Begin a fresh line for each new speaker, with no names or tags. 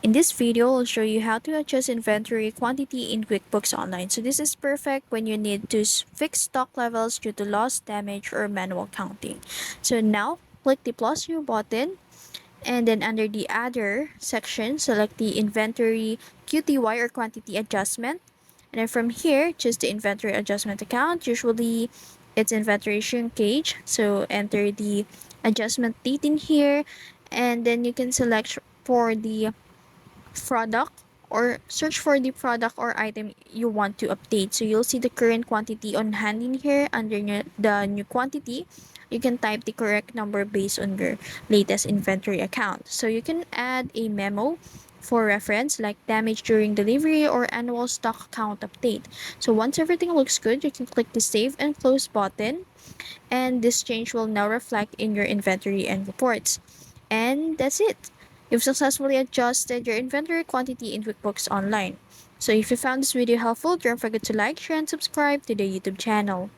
In this video, I'll show you how to adjust inventory quantity in QuickBooks Online. So this is perfect when you need to fix stock levels due to loss, damage, or manual counting. So now, click the plus new button, and then under the other section, select the inventory QTY or quantity adjustment. And then from here, choose the inventory adjustment account. Usually, it's inventory shrinkage. So enter the adjustment date in here, and then you can select for the product or search for the product or item you want to update. So you'll see the current quantity on hand in here under the new quantity. You can type the correct number based on your latest inventory account. So you can add a memo for reference like damage during delivery or annual stock count update. So once everything looks good, you can click the save and close button, and this change will now reflect in your inventory and reports. And that's it. You've successfully adjusted your inventory quantity in QuickBooks Online. So if you found this video helpful, don't forget to like, share, and subscribe to the YouTube channel.